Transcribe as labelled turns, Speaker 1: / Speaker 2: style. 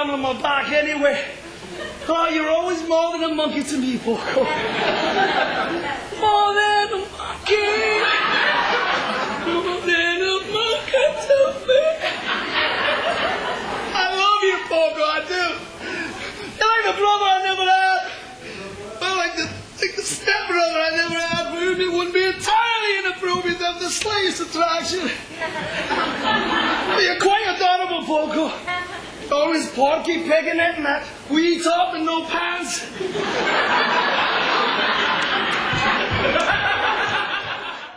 Speaker 1: animal on my back anyway. Oh, you're always more than a monkey to me, Poco. More than a monkey. More than a monkey to me. I love you, Poco, I do. You're like the brother I never had. Well, like the stepbrother I never had. For whom it wouldn't be entirely inappropriate to have the slightest attraction. But you're quite adorable, Poco. Always porky picking it and that wee top and no pants.